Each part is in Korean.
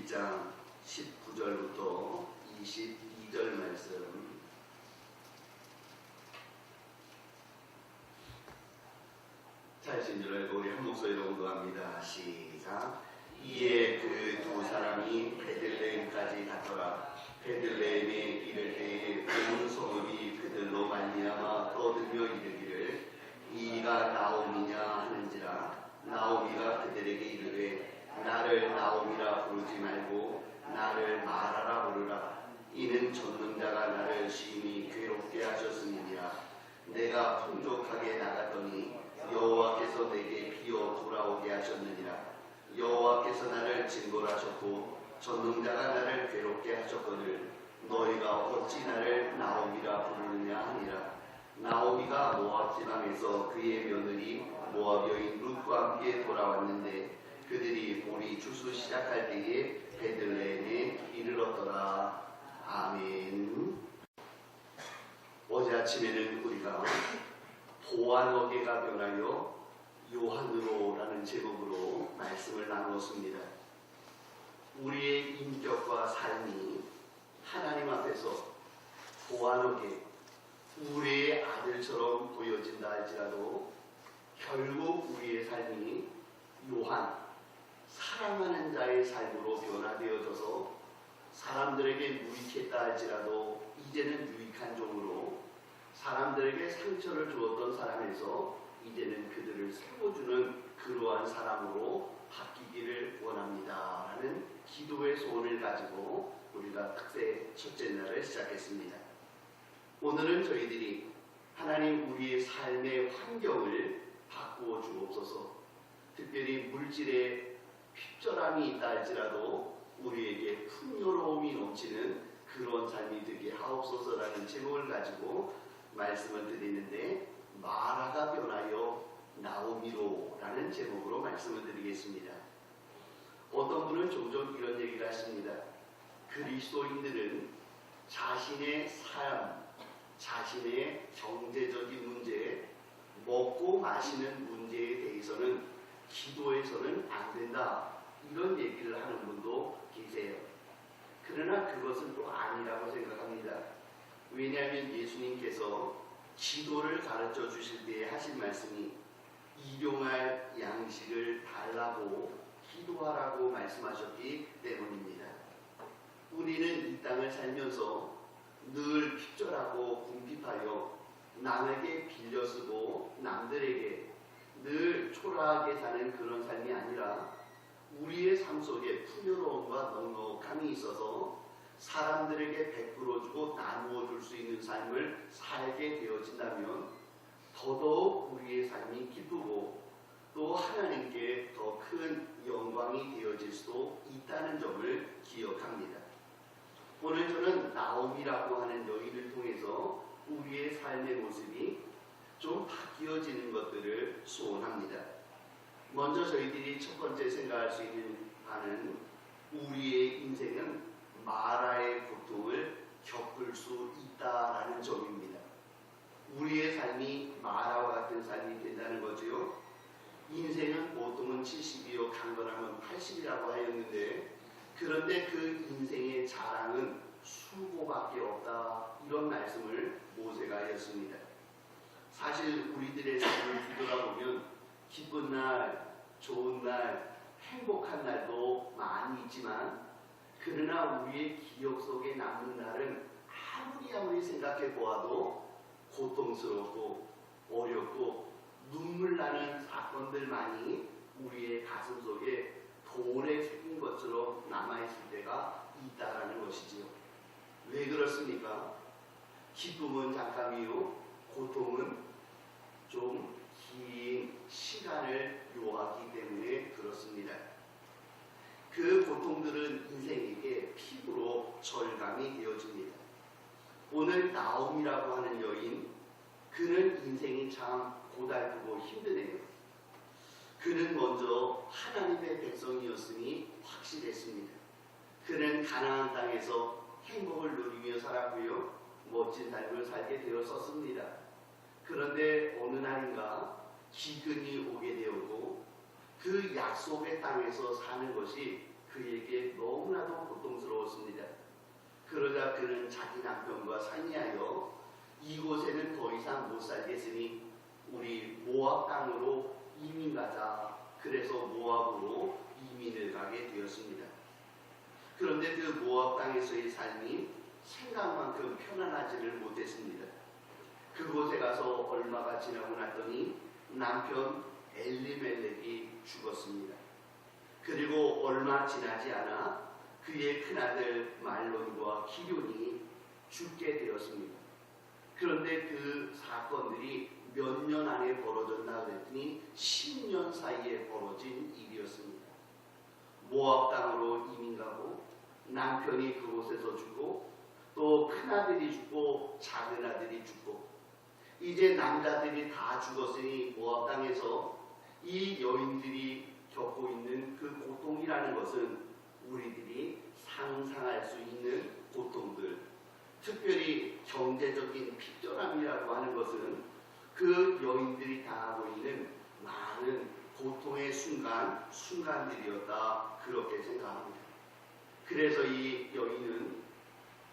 1장 19절부터 22절 말씀. 잘하신 줄 알고 우리 한 목소리로 공부합니다. 시작. 이에 그 두 사람이 베들레헴까지 갔더라. 베들레헴에 이를 때에 온 소문이 그들로 말미암아 떠들며 이르기를 이가 나오미냐 하는지라. 나오미가 그들에게 이르되 나를 나오미라 부르지 말고 나를 마라라 부르라. 이는 전능자가 나를 심히 괴롭게 하셨음이니라. 내가 풍족하게 나갔더니 여호와께서 내게 비어 돌아오게 하셨느니라. 여호와께서 나를 징벌하셨고 전능자가 나를 괴롭게 하셨거늘 너희가 어찌 나를 나오미라 부르느냐 하니라. 나오미가 모압 지방에서 그의 며느리 모압 여인 룻과 함께 돌아왔는데 그들이 보리 주수 시작할 때에 베들레헴에 이르렀더라. 아멘. 어제 아침에는 우리가 보아너게가 변하여 요한으로라는 제목으로 말씀을 나누었습니다. 우리의 인격과 삶이 하나님 앞에서 보아너게 우리의 아들처럼 보여진다 할지라도 결국 우리의 삶이 요한, 사랑하는 자의 삶으로 변화되어져서 사람들에게 유익했다 할지라도 이제는 유익한 종으로 사람들에게 상처를 주었던 사람에서 이제는 그들을 세워주는 그러한 사람으로 바뀌기를 원합니다 라는 기도의 소원을 가지고 우리가 특세 첫째 날을 시작했습니다. 오늘은 저희들이 하나님 우리의 삶의 환경을 바꾸어 주옵소서. 특별히 물질에 핍절함이 있다 할지라도 우리에게 풍요로움이 넘치는 그런 삶이 되게 하옵소서라는 제목을 가지고 말씀을 드리는데 마라가 변하여 나오미로 라는 제목으로 말씀을 드리겠습니다. 어떤 분은 종종 이런 얘기를 하십니다. 그리스도인들은 자신의 삶, 자신의 경제적인 문제, 먹고 마시는 문제에 대해서는 기도해서는 안 된다. 이런 얘기를 하는 분도 계세요. 그러나 그것은 또 아니라고 생각합니다. 왜냐하면 예수님께서 기도를 가르쳐 주실 때 하신 말씀이 일용할 양식을 달라고 기도하라고 말씀하셨기 때문입니다. 우리는 이 땅을 살면서 늘 핍절하고 궁핍하여 남에게 빌려 쓰고 남들에게 늘 초라하게 사는 그런 삶이 아니라 우리의 삶 속에 풍요로움과 넉넉함이 있어서 사람들에게 베풀어주고 나누어 줄 수 있는 삶을 살게 되어진다면 더더욱 우리의 삶이 기쁘고 또 하나님께 더 큰 영광이 되어질 수도 있다는 점을 기억합니다. 오늘 저는 나오미라고 하는 여인을 통해서 우리의 삶의 모습이 좀 바뀌어지는 것들을 소원합니다. 먼저 저희들이 첫 번째 생각할 수 있는 바는 우리의 인생은 마라의 고통을 겪을 수 있다라는 점입니다. 우리의 삶이 마라와 같은 삶이 된다는 거죠. 인생은 보통은 70이요 강건하면 80이라고 하였는데 그런데 그 인생의 자랑은 수고밖에 없다 이런 말씀을 모세가 하였습니다. 사실 우리들의 삶을 뒤돌아보면 기쁜 날, 좋은 날, 행복한 날도 많이 있지만 그러나 우리의 기억 속에 남는 날은 아무리 생각해 보아도 고통스럽고 어렵고 눈물 나는 사건들만이 우리의 가슴 속에 돌에 새긴 것처럼 남아있을 때가 있다라는 것이지요. 왜 그렇습니까? 기쁨은 잠깐이요, 고통은 좀 긴 시간을 요하기 때문에 그렇습니다. 그 고통들은 인생에게 피부로 절감이 되어집니다. 오늘 나오미라고 하는 여인, 그는 인생이 참 고달프고 힘드네요. 그는 먼저 하나님의 백성이었음이 확실했습니다. 그는 가나안 땅에서 행복을 누리며 살았고요, 멋진 삶을 살게 되었었습니다. 그런데 어느 날인가 기근이 오게 되었고 그 약속의 땅에서 사는 것이 그에게 너무나도 고통스러웠습니다. 그러자 그는 자기 남편과 상의하여 이곳에는 더 이상 못 살겠으니 우리 모압 땅으로 이민 가자. 그래서 모압으로 이민을 가게 되었습니다. 그런데 그 모압 땅에서의 삶이 생각만큼 편안하지를 못했습니다. 그곳에 가서 얼마가 지나고 났더니 남편 엘리멜렉이 죽었습니다. 그리고 얼마 지나지 않아 그의 큰아들 말론과 기럝이 죽게 되었습니다. 그런데 그 사건들이 몇 년 안에 벌어졌나 그랬더니 10년 사이에 벌어진 일이었습니다. 모압 땅으로 이민 가고 남편이 그곳에서 죽고 또 큰아들이 죽고 작은아들이 죽고 이제 남자들이 다 죽었으니 모압 땅에서 이 여인들이 겪고 있는 그 고통이라는 것은 우리들이 상상할 수 있는 고통들, 특별히 경제적인 핍절함이라고 하는 것은 그 여인들이 당하고 있는 많은 고통의 순간들이었다, 그렇게 생각합니다. 그래서 이 여인은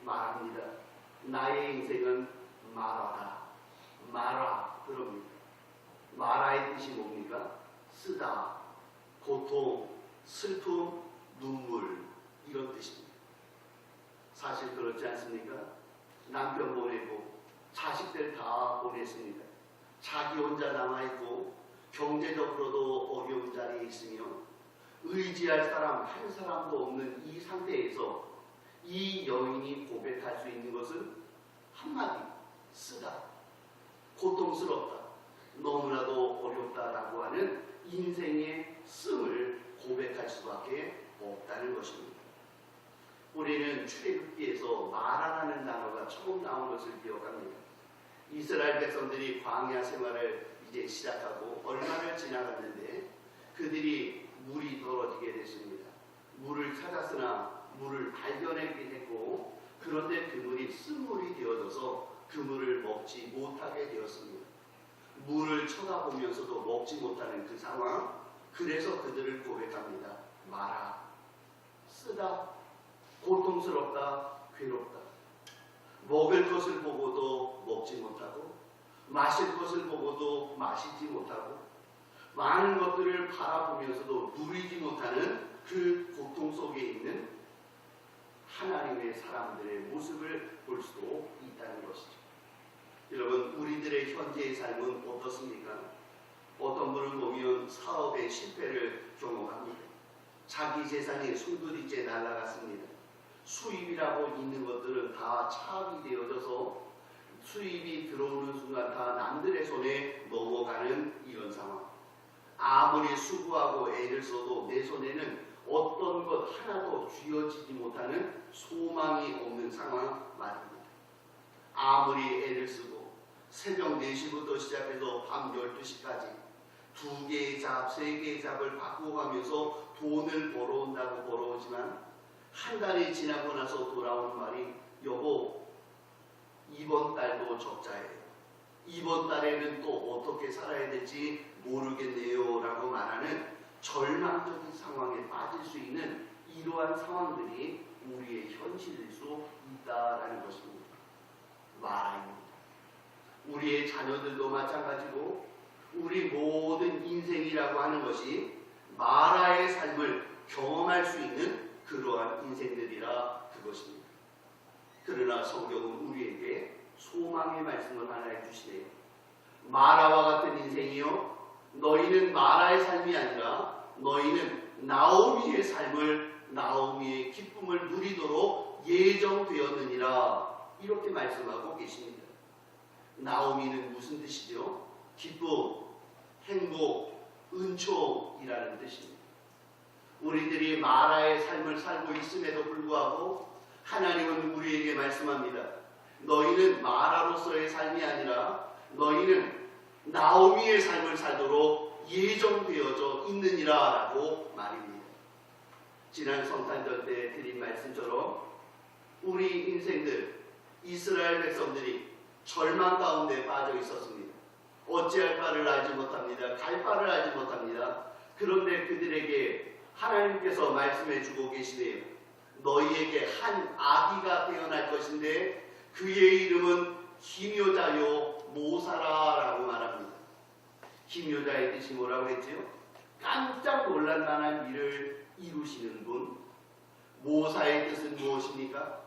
말합니다. 나의 인생은 마라다. 마라, 그럽니다. 마라의 뜻이 뭡니까? 쓰다, 고통, 슬픔, 눈물, 이런 뜻입니다. 사실 그렇지 않습니까? 남편 보내고 자식들 다 보냈습니다. 자기 혼자 남아있고 경제적으로도 어려운 자리에 있으며 의지할 사람 한 사람도 없는 이 상태에서 이 여인이 고백할 수 있는 것은 한마디, 쓰다, 고통스럽다, 너무나도 어렵다라고 하는 인생의 쓰을 고백할 수밖에 없다는 것입니다. 우리는 출애굽기에서 마라라는 단어가 처음 나온 것을 기억합니다. 이스라엘 백성들이 광야 생활을 이제 시작하고 얼마나 지나갔는데 그들이 물이 떨어지게 됐습니다. 물을 찾았으나 물을 발견하게 됐고 그런데 그 물이 쓴물이 되어져서 그 물을 먹지 못하게 되었습니다. 물을 쳐다보면서도 먹지 못하는 그 상황, 그래서 그들을 고백합니다. 마라, 쓰다, 고통스럽다, 괴롭다. 먹을 것을 보고도 먹지 못하고 마실 것을 보고도 마시지 못하고 많은 것들을 바라보면서도 누리지 못하는 그 고통 속에 있는 하나님의 사람들의 모습을 볼 수도 있다는 것이죠. 여러분, 우리들의 현재의 삶은 어떻습니까? 어떤 분은 보면 사업의 실패를 경험합니다. 자기 재산이 송두리째 날아갔습니다. 수입이라고 있는 것들은 다 차압이 되어져서 수입이 들어오는 순간 다 남들의 손에 넘어가는 이런 상황. 아무리 수고하고 애를 써도 내 손에는 어떤 것 하나도 쥐어지지 못하는 소망이 없는 상황 말입니다. 아무리 애를 쓰고 새벽 4시부터 시작해서 밤 12시까지 2개의 잡, 3개의 잡을 바꾸고 가면서 돈을 벌어온다고 벌어오지만 한 달이 지나고 나서 돌아오는 말이 여보, 이번 달도 적자예요. 이번 달에는 또 어떻게 살아야 될지 모르겠네요 라고 말하는 절망적인 상황에 빠질 수 있는 이러한 상황들이 우리의 현실일 수 있다라는 것입니다. 마라입니다. 우리의 자녀들도 마찬가지고 우리 모든 인생이라고 하는 것이 마라의 삶을 경험할 수 있는 그러한 인생들이라 그것입니다. 그러나 성경은 우리에게 소망의 말씀을 하나 해주시네요. 마라와 같은 인생이요, 너희는 마라의 삶이 아니라 너희는 나오미의 삶을, 나오미의 기쁨을 누리도록 예정되었느니라, 이렇게 말씀하고 계십니다. 나오미는 무슨 뜻이죠? 기쁨, 행복, 은총이라는 뜻입니다. 우리들이 마라의 삶을 살고 있음에도 불구하고 하나님은 우리에게 말씀합니다. 너희는 마라로서의 삶이 아니라 너희는 나오미의 삶을 살도록 예정되어져 있느니라 라고 말입니다. 지난 성탄절 때 드린 말씀처럼 우리 인생들, 이스라엘 백성들이 절망 가운데 빠져 있었습니다. 어찌할 바를 알지 못합니다. 갈 바를 알지 못합니다. 그런데 그들에게 하나님께서 말씀해 주고 계시네요. 너희에게 한 아기가 태어날 것인데 그의 이름은 기묘자요 모사라라고 말합니다. 기묘자의 뜻이 뭐라고 했지요? 깜짝 놀랄 만한 일을 이루시는 분. 모사의 뜻은 무엇입니까?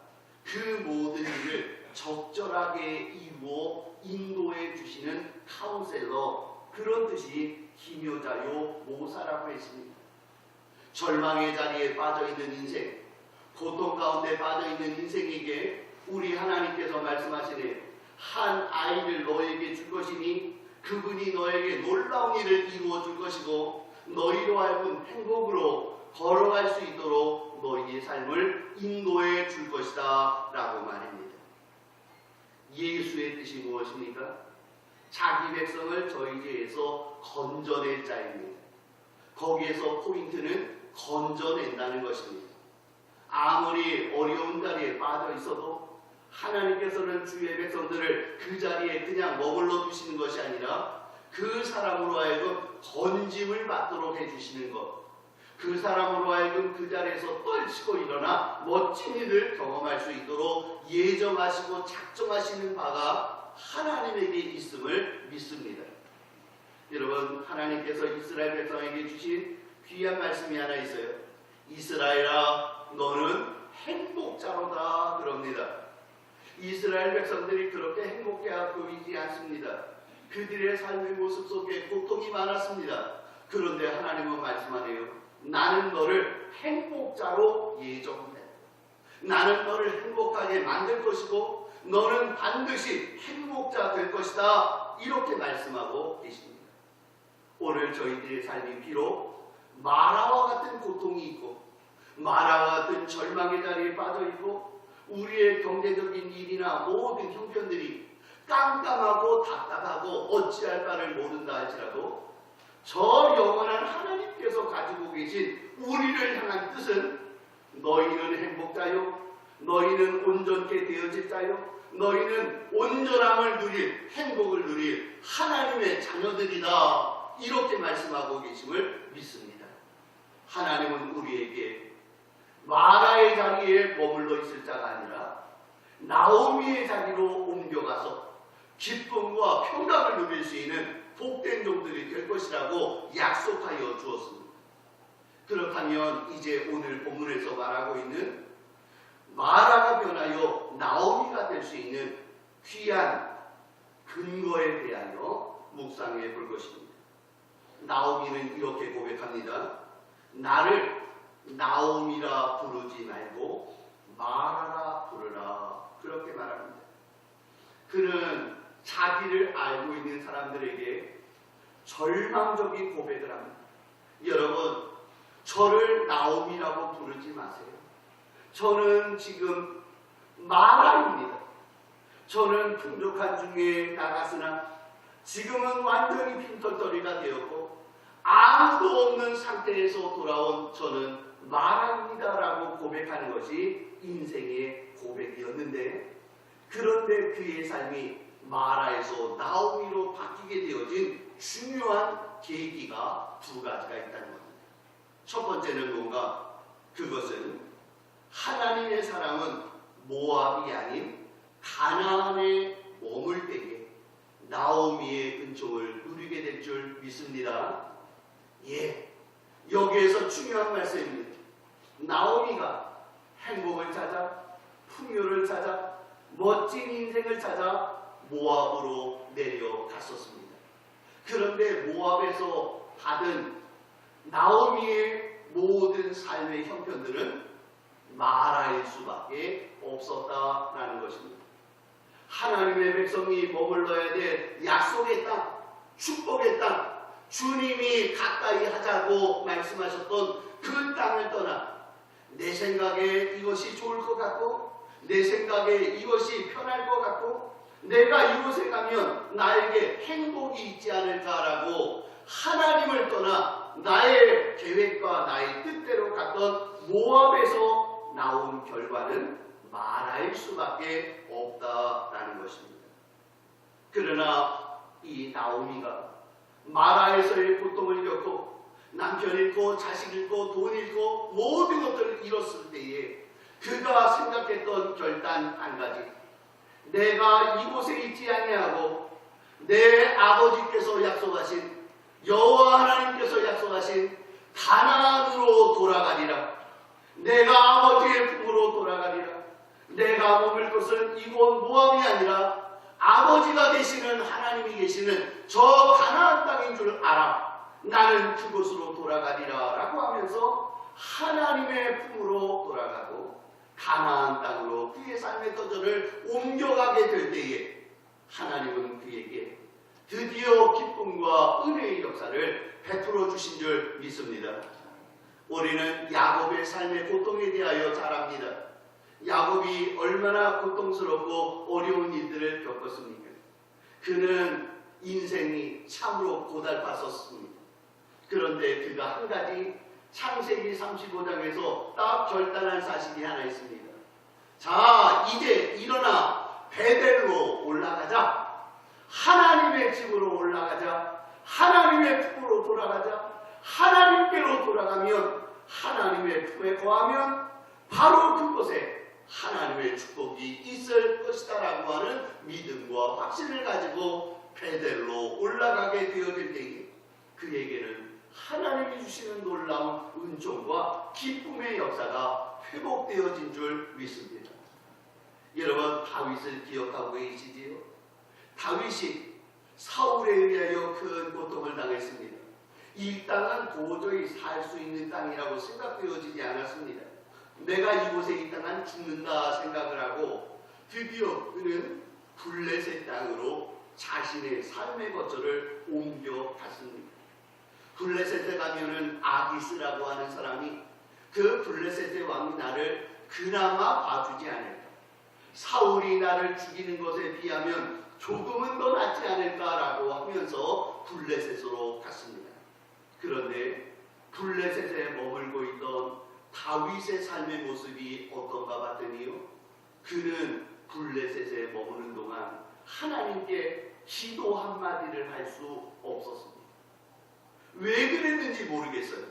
그 모든 일을 적절하게 이루어 인도해 주시는 카운셀러, 그런 뜻이 기묘자요 모사라고 했습니다. 절망의 자리에 빠져있는 인생, 고통 가운데 빠져있는 인생에게 우리 하나님께서 말씀하시네요. 한 아이를 너에게 줄 것이니 그분이 너에게 놀라운 일을 이루어 줄 것이고 너희로 하여금 행복으로 걸어갈 수 있도록 너희의 삶을 인도해 줄 것이다 라고 말입니다. 예수의 뜻이 무엇입니까? 자기 백성을 저희 죄에서 건져낼 자입니다. 거기에서 포인트는 건져낸다는 것입니다. 아무리 어려운 자리에 빠져 있어도 하나님께서는 주의 백성들을 그 자리에 그냥 머물러 두시는 것이 아니라 그 사람으로 하여금 건짐을 받도록 해주시는 것, 그 사람으로 하여금 그 자리에서 떨치고 일어나 멋진 일을 경험할 수 있도록 예정하시고 작정하시는 바가 하나님에게 있음을 믿습니다. 여러분, 하나님께서 이스라엘 백성에게 주신 귀한 말씀이 하나 있어요. 이스라엘아, 너는 행복자로다 그럽니다. 이스라엘 백성들이 그렇게 행복해 보이지 않습니다. 그들의 삶의 모습 속에 고통이 많았습니다. 그런데 하나님은 말씀하네요. 나는 너를 행복자로 예정해. 나는 너를 행복하게 만들 것이고 너는 반드시 행복자 될 것이다. 이렇게 말씀하고 계십니다. 오늘 저희들의 삶이 비록 마라와 같은 고통이 있고 마라와 같은 절망의 자리에 빠져 있고 우리의 경제적인 일이나 모든 형편들이 깜깜하고 답답하고 어찌할 바를 모른다 할지라도 저 영원한 하나님께서 가지고 계신 우리를 향한 뜻은 너희는 행복자요, 너희는 온전케 되어질 자요, 너희는 온전함을 누릴, 행복을 누릴 하나님의 자녀들이다. 이렇게 말씀하고 계심을 믿습니다. 하나님은 우리에게 마라의 자리에 머물러 있을 자가 아니라 나오미의 자리로 옮겨가서 기쁨과 평강을 누릴 수 있는 복된 종들이 될 것이라고 약속하여 주었습니다. 그렇다면 이제 오늘 본문에서 말하고 있는 마라가 변하여 나오미가 될 수 있는 귀한 근거에 대하여 묵상해 볼 것입니다. 나오미는 이렇게 고백합니다. 나를 나오미라 부르지 말고 마라라 부르라. 그렇게 말합니다. 그는 자기를 알고 있는 사람들에게 절망적인 고백을 합니다. 여러분, 저를 나오미라고 부르지 마세요. 저는 지금 마라입니다. 저는 풍족한 중에 나갔으나 지금은 완전히 빈털터리가 되었고 아무도 없는 상태에서 돌아온 저는 마라입니다라고 고백하는 것이 인생의 고백이었는데, 그런데 그의 삶이 마라에서 나오미로 바뀌게 되어진 중요한 계기가 두 가지가 있다는 겁니다. 첫 번째는 뭔가? 그것은 하나님의 사람은 모압이 아닌 가나안에 머물 때에 나오미의 은총을 누리게 될 줄 믿습니다. 예, 여기에서 중요한 말씀입니다. 나오미가 행복을 찾아, 풍요를 찾아, 멋진 인생을 찾아 모압으로 내려갔었습니다. 그런데 모압에서 받은 나오미의 모든 삶의 형편들은 마라일 수밖에 없었다라는 것입니다. 하나님의 백성이 머물러야 될 약속의 땅, 축복의 땅, 주님이 가까이 하자고 말씀하셨던 그 땅을 떠나 내 생각에 이것이 좋을 것 같고 내 생각에 이것이 편할 것 같고 내가 이곳에 가면 나에게 행복이 있지 않을까라고 하나님을 떠나 나의 계획과 나의 뜻대로 갔던 모압에서 나온 결과는 마라일 수밖에 없다라는 것입니다. 그러나 이 나오미가 마라에서의 고통을 겪고 남편 잃고 자식 잃고 돈 잃고 모든 것들을 잃었을 때에 그가 생각했던 결단 한 가지. 내가 이곳에 있지 아니하고 내 아버지께서 약속하신 여호와 하나님께서 약속하신 가나안으로 돌아가리라. 내가 아버지의 품으로 돌아가리라. 내가 머물 곳은 이곳 모압이 아니라 아버지가 계시는 하나님이 계시는 저 가나안 땅인 줄 알아. 나는 그곳으로 돌아가리라 라고 하면서 하나님의 품으로 돌아가고 가나안 땅으로 그의 삶의 터전을 옮겨가게 될 때에 하나님은 그에게 드디어 기쁨과 은혜의 역사를 베풀어 주신 줄 믿습니다. 우리는 야곱의 삶의 고통에 대하여 잘 압니다. 야곱이 얼마나 고통스럽고 어려운 일들을 겪었습니까? 그는 인생이 참으로 고달팠었습니다. 그런데 그가 한 가지 창세기 35장에서 딱 결단한 사실이 하나 있습니다. 자, 이제 일어나 베델로 올라가자. 하나님의 집으로 올라가자. 하나님의 품으로 돌아가자. 하나님께로 돌아가면 하나님의 품에 거하면 바로 그곳에 하나님의 축복이 있을 것이다 라고 하는 믿음과 확신을 가지고 베델로 올라가게 되어질 때에 그에게는 하나님이 주시는 놀라운 은총과 기쁨의 역사가 회복되어진 줄 믿습니다. 여러분, 다윗을 기억하고 계시지요? 다윗이 사울에 의하여 큰 고통을 당했습니다. 이 땅은 도저히 살 수 있는 땅이라고 생각되어지지 않았습니다. 내가 이곳에 이 땅은 죽는다 생각을 하고 드디어 그는 블레셋 땅으로 자신의 삶의 거처를 옮겨갔습니다. 블레셋에 가면은 아기스라고 하는 사람이 그 블레셋의 왕이 나를 그나마 봐주지 않을까, 사울이 나를 죽이는 것에 비하면 조금은 더 낫지 않을까라고 하면서 블레셋으로 갔습니다. 그런데 블레셋에 머물고 있던 다윗의 삶의 모습이 어떤가 봤더니요, 그는 블레셋에 머무는 동안 하나님께 기도 한마디를 할 수 없었습니다. 왜 그랬는지 모르겠어요.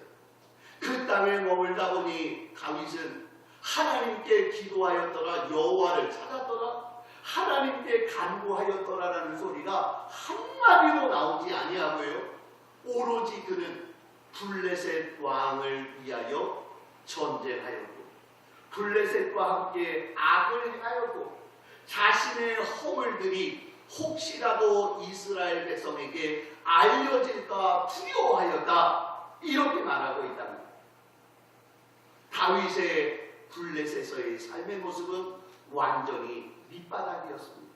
그 땅에 머물다 보니 다윗은 하나님께 기도하였더라, 여호와를 찾았더라, 하나님께 간구하였더라라는 소리가 한마디도 나오지 아니하고요, 오로지 그는 블레셋 왕을 위하여 전쟁하였고 블레셋과 함께 악을 행하였고 자신의 허물들이 혹시라도 이스라엘 백성에게 알려질까 두려워하였다, 이렇게 말하고 있답니다. 다윗의 블레셋에서의 삶의 모습은 완전히 밑바닥이었습니다.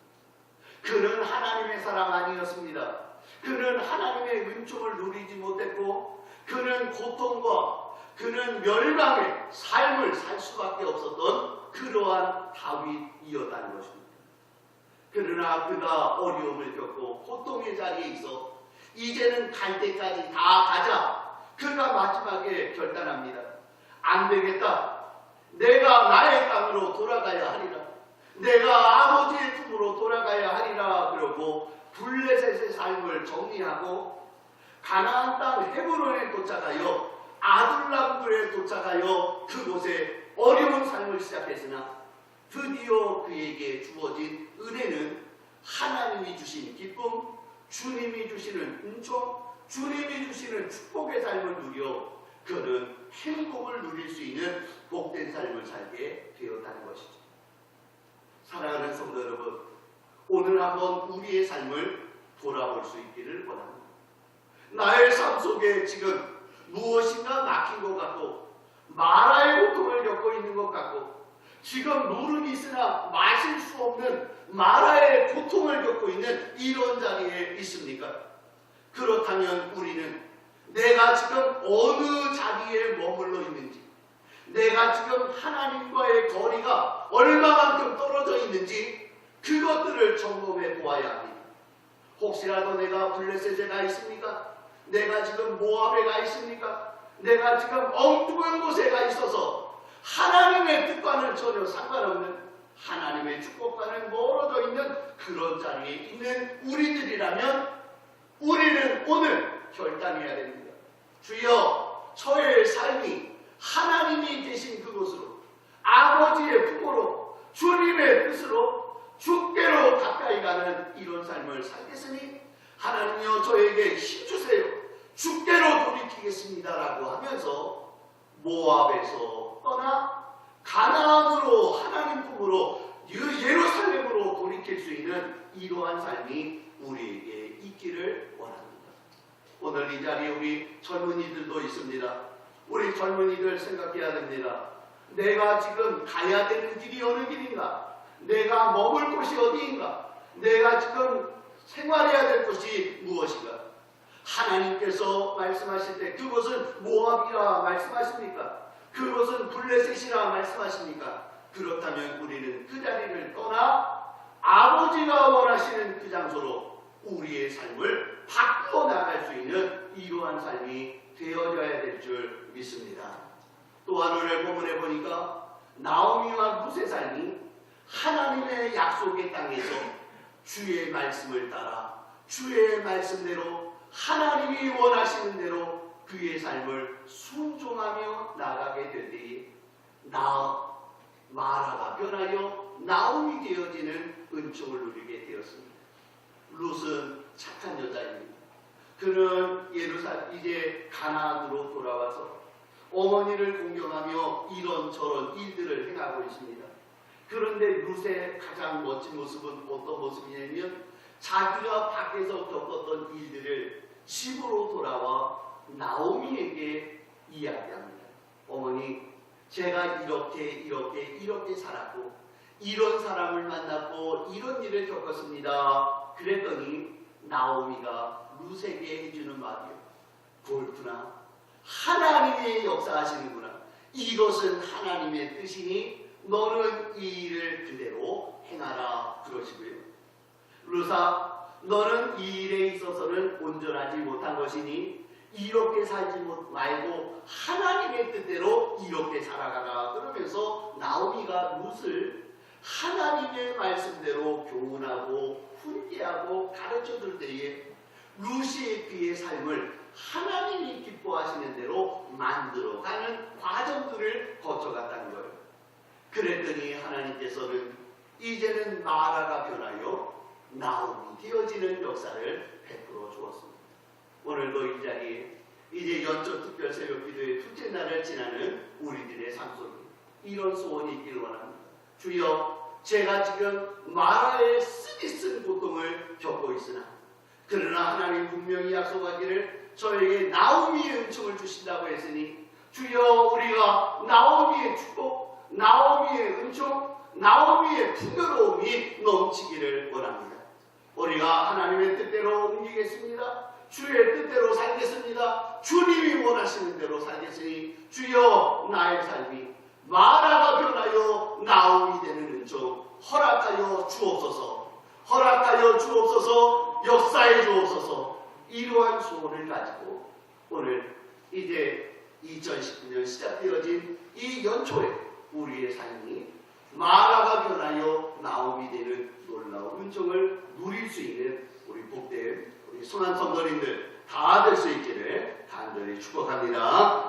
그는 하나님의 사람 아니었습니다. 그는 하나님의 은총을 누리지 못했고 그는 고통과 그는 멸망의 삶을 살 수밖에 없었던 그러한 다윗이었다는 것입니다. 그러나 그가 어려움을 겪고 고통의 자리에 있어 이제는 갈 때까지 다 가자. 그가 마지막에 결단합니다. 안 되겠다. 내가 나의 땅으로 돌아가야 하리라. 내가 아버지의 품으로 돌아가야 하리라. 그러고 블레셋의 삶을 정리하고 가나안 땅 헤브론에 도착하여 아둘람굴에 도착하여 그곳에 어려운 삶을 시작했으나 드디어 그에게 주어진 은혜는 하나님이 주신 기쁨, 주님이 주시는 은총, 주님이 주시는 축복의 삶을 누려 그는 행복을 누릴 수 있는 복된 삶을 살게 되었다는 것이죠. 사랑하는 성도 여러분, 오늘 한번 우리의 삶을 돌아볼 수 있기를 원합니다. 나의 삶 속에 지금 무엇인가 막힌 것 같고 마라의 고통을 겪고 있는 것 같고 지금 물은 있으나 마실 수 없는 마라의 고통을 겪고 있는 이런 자리에 있습니까? 그렇다면 우리는 내가 지금 어느 자리에 머물러 있는지, 내가 지금 하나님과의 거리가 얼마만큼 떨어져 있는지 그것들을 점검해 보아야 합니다. 혹시라도 내가 블레셋에 가 있습니까? 내가 지금 모압에 가 있습니까? 내가 지금 엉뚱한 곳에 가 있어서 하나님의 뜻과는 전혀 상관없는, 하나님의 축복과는 멀어져 있는 그런 자리에 있는 우리들이라면 우리는 오늘 결단해야 됩니다. 주여, 저의 삶이 하나님이 계신 그곳으로, 아버지의 품으로, 주님의 뜻으로 주께로 가까이 가는 이런 삶을 살겠으니 하나님이여 저에게 힘주세요. 주께로 돌이키겠습니다라고 하면서 모압에서 떠나 가나안으로, 하나님 품으로, 예루살렘으로 돌이킬 수 있는 이러한 삶이 우리에게 있기를 원합니다. 오늘 이 자리에 우리 젊은이들도 있습니다. 우리 젊은이들 생각해야 됩니다. 내가 지금 가야 되는 길이 어느 길인가? 내가 머물 곳이 어디인가? 내가 지금 생활해야 될 곳이 무엇인가? 하나님께서 말씀하실 때 그것은 모압이라 말씀하십니까? 그것은 블레셋이라 말씀하십니까? 그렇다면 우리는 그 자리를 떠나 아버지가 원하시는 그 장소로 우리의 삶을 바꾸어 나갈 수 있는 이러한 삶이 되어져야 될 줄 믿습니다. 또한 오늘 본문에 보니까 나오미와 룻의 삶이 하나님의 약속의 땅에서 주의 말씀을 따라 주의 말씀대로 하나님이 원하시는 대로 그의 삶을 순종하며 나가게 될 때에 마라가 변하여 나옴이 되어지는 은총을 누리게 되었습니다. 룻은 착한 여자입니다. 그는 이제 가나안으로 돌아와서 어머니를 공경하며 이런저런 일들을 행하고 있습니다. 그런데 룻의 가장 멋진 모습은 어떤 모습이냐면 자기가 밖에서 겪었던 일들을 집으로 돌아와 나오미에게 이야기합니다. 어머니, 제가 이렇게 살았고 이런 사람을 만났고 이런 일을 겪었습니다. 그랬더니 나오미가 룻에게 해주는 말이요. 그렇구나. 하나님의 역사하시는구나. 이것은 하나님의 뜻이니 너는 이 일을 그대로 행하라. 그러시고요. 룻아, 너는 이 일에 있어서는 온전하지 못한 것이니 이렇게 살지 말고 하나님의 뜻대로 이렇게 살아가라. 그러면서 나오미가 룻을 하나님의 말씀대로 교훈하고 훈계하고 가르쳐줄 때에 룻이 그의 삶을 하나님이 기뻐하시는 대로 만들어가는 과정들을 거쳐갔다는 거예요. 그랬더니 하나님께서는 이제는 마라가 변하여 나옴이 되어지는 역사를 베풀어 주었습니다. 오늘도 이 자리에 이제 연적 특별 새벽 기도의 둘째 날을 지나는 우리들의 삶 속에 이런 소원이 있기를 원합니다. 주여, 제가 지금 마라의 쓰디쓴 고통을 겪고 있으나 그러나 하나님 분명히 약속하기를 저에게 나오미의 은총을 주신다고 했으니 주여, 우리가 나오미의 축복, 나오미의 은총, 나오미의 풍요로움이 넘치기를 원합니다. 우리가 하나님의 뜻대로 옮기겠습니다. 주의 뜻대로 살겠습니다. 주님이 원하시는 대로 살겠으니 주여, 나의 삶이 마라가 변하여 나옴이 되는 은총 허락하여 주옵소서. 허락하여 주옵소서. 역사해 주옵소서. 이러한 소원을 가지고 오늘 이제 2019년 시작되어진 이 연초에 우리의 삶이 마라가 변하여 나옴이 되는 놀라운 은총을 누릴 수 있는 우리 복된 우리 순환 성도님들 다 될 수 있기를 간절히 축복합니다.